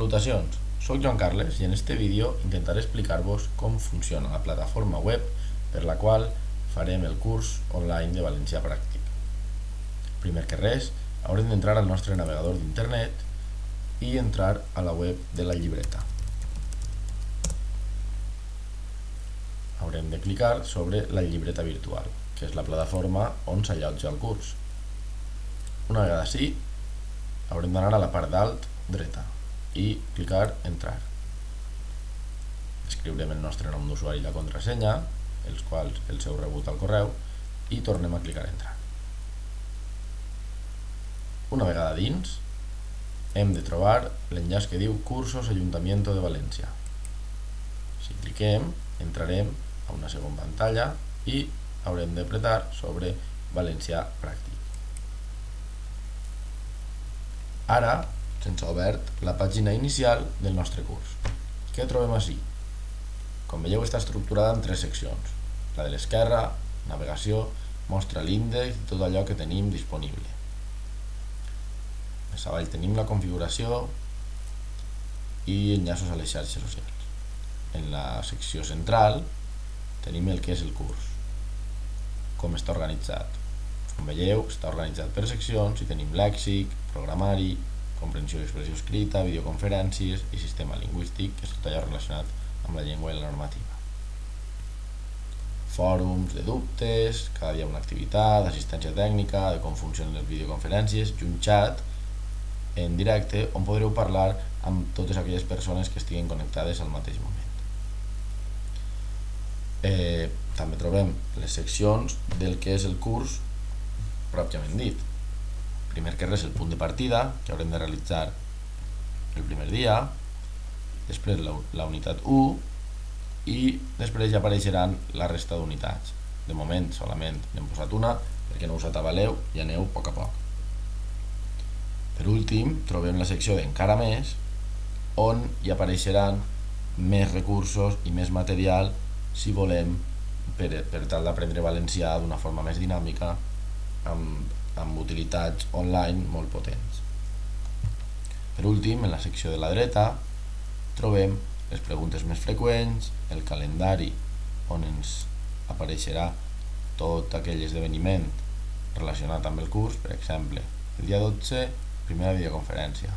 Salutacions, soc Joan Carles i en este vídeo intentaré explicar-vos com funciona la plataforma web per la qual farem el curs online de valencià pràctic. Primer que res, haurem d'entrar al nostre navegador d'internet i entrar a la web de la llibreta. Haurem de clicar sobre la llibreta virtual, que és la plataforma on s'allotja el curs. Una vegada així, haurem d'anar a la part dalt dreta i clicar entrar. Escriurem el nostre nom d'usuari i la contrasenya, els quals els heu rebut al correu, i tornem a clicar entrar. Una vegada dins, hem de trobar l'enllaç que diu Cursos Ayuntamiento de València. Si cliquem, entrarem a una segona pantalla i haurem d'apretar sobre valencià pràctic. Ara se'ns ha obert la pàgina inicial del nostre curs. Què trobem ací? Com veieu, està estructurada en 3 seccions. La de l'esquerra, navegació, mostra l'índex i tot allò que tenim disponible. Més avall tenim la configuració i enllaços a les xarxes socials. En la secció central tenim el que és el curs, com està organitzat. Com veieu, està organitzat per seccions i tenim lèxic, programari, comprensió i expressió escrita, videoconferències i sistema lingüístic, que és tot allò relacionat amb la llengua i la normativa. Fòrums de dubtes, cada dia una activitat, assistència tècnica, de com funcionen les videoconferències i un xat en directe on podreu parlar amb totes aquelles persones que estiguin connectades al mateix moment. També trobem les seccions del que és el curs pròpiament dit. Primer que res, el punt de partida, que haurem de realitzar el primer dia, després la unitat 1 i després ja apareixeran la resta d'unitats. De moment solament n'hem posat una perquè no us atabaleu i aneu a poc a poc. Per últim, trobem la secció d'encara més, on hi apareixeran més recursos i més material si volem per tal d'aprendre valencià d'una forma més dinàmica amb utilitats online molt potents. Per últim, en la secció de la dreta trobem les preguntes més freqüents, el calendari on ens apareixerà tot aquell esdeveniment relacionat amb el curs. Per exemple, el dia 12, primera videoconferència.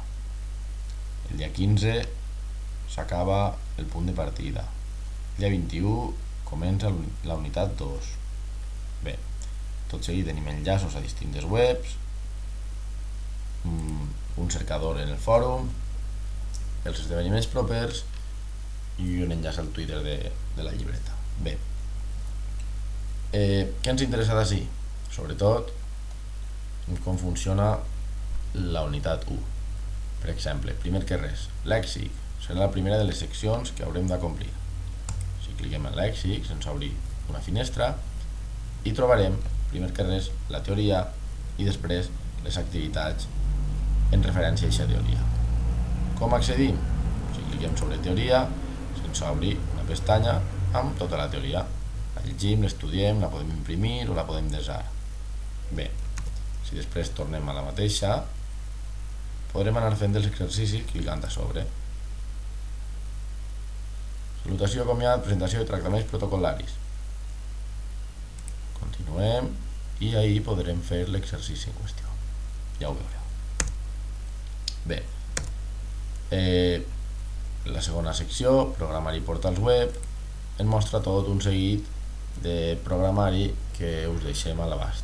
El dia 15 s'acaba el punt de partida. El dia 21 comença la unitat 2. Bé, tot seguit tenim enllaços a distintes webs, un cercador en el fòrum, els esdeveniments propers i un enllaç al Twitter de la llibreta. Bé, què ens interessa d'ací? Sobretot com funciona la unitat 1. Per exemple, primer que res, lèxic serà la primera de les seccions que haurem d'acomplir. Si cliquem en lèxic, se'ns obri una finestra i trobarem primer que res la teoria i després les activitats en referència a aquesta teoria. Com accedim? Si cliquem sobre teoria, se'ns obri una pestanya amb tota la teoria. La llegim, l'estudiem, la podem imprimir o la podem desar. Bé, si després tornem a la mateixa, podrem anar fent els exercicis clicant a sobre. Salutació, comiat, presentació i tractaments protocol·laris. Continuem i ahir podrem fer l'exercici en qüestió. Ja ho veureu. Bé, la segona secció, programari i portals web, ens mostra tot un seguit de programari que us deixem a l'abast.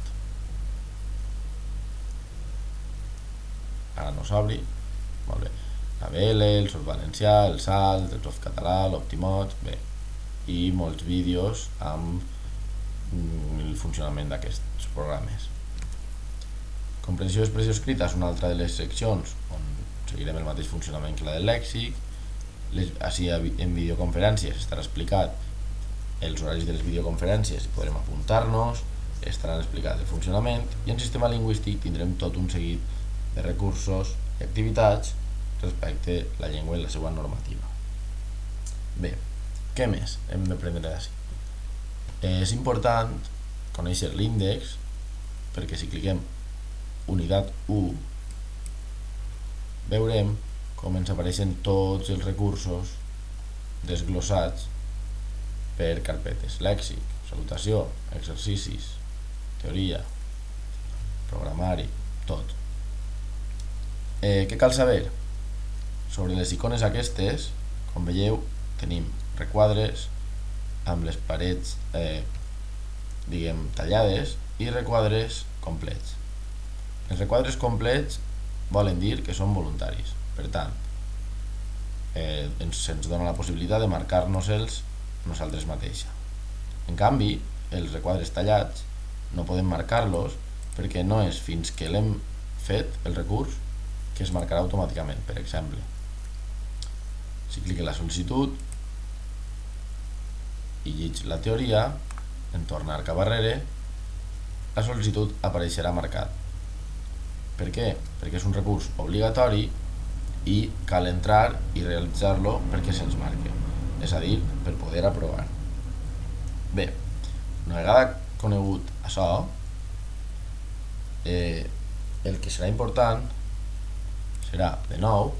Ara no s'obri. Molt bé. La BL, el Softvalencià, el Salt, el Softcatalà, l'Optimot, bé, i molts vídeos amb el funcionament d'aquests programes. Comprensió i expressió escrita és una altra de les seccions on seguirem el mateix funcionament que la del lèxic. Així en videoconferències estarà explicat els horaris de les videoconferències i podrem apuntar-nos, estaran explicats el funcionament, i en sistema lingüístic tindrem tot un seguit de recursos i activitats respecte a la llengua i la seva normativa. Bé, què més hem d'aprendre d'ací? És important conèixer l'índex perquè si cliquem unitat 1 veurem com ens apareixen tots els recursos desglossats per carpetes: lèxic, salutació, exercicis, teoria, programari, tot. Què cal saber? Sobre les icones aquestes, com veieu, tenim requadres amb les parets tallades i requadres complets. Els requadres complets volen dir que són voluntaris, per tant se'ns dona la possibilitat de marcar-nos-els nosaltres mateixos. En canvi, els requadres tallats no podem marcar-los perquè no és fins que l'hem fet el recurs que es marcarà automàticament. Per exemple, si clic en la sol·licitud i lliig la teoria, en tornar cap arrere, la sol·licitud apareixerà marcat. Per què? Perquè és un recurs obligatori i cal entrar i realitzar-lo perquè se'ns marque, és a dir, per poder aprovar. Bé, una vegada conegut això, el que serà important serà, de nou,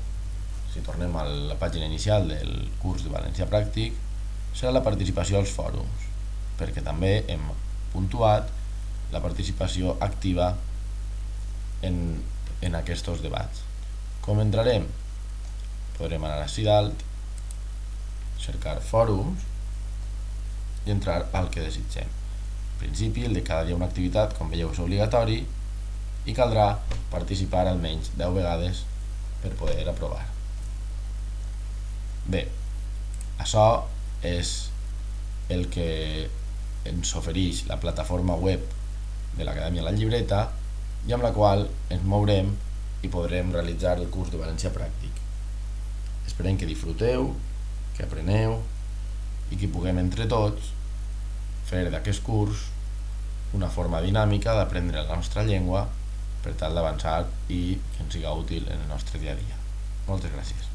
si tornem a la pàgina inicial del curs de valencià pràctic, serà la participació als fòrums, perquè també hem puntuat la participació activa en aquests debats. Com entrarem? Podrem anar ací dalt, cercar fòrums i entrar al que desitgem. En principi, el de cada dia una activitat, com veieu, és obligatori i caldrà participar almenys 10 vegades per poder aprovar. Bé, això és el que ens ofereix la plataforma web de l'Acadèmia La Llibreta i amb la qual ens mourem i podrem realitzar el curs de valencià pràctic. Esperem que disfruteu, que apreneu i que puguem entre tots fer d'aquest curs una forma dinàmica d'aprendre la nostra llengua per tal d'avançar i que ens siga útil en el nostre dia a dia. Moltes gràcies.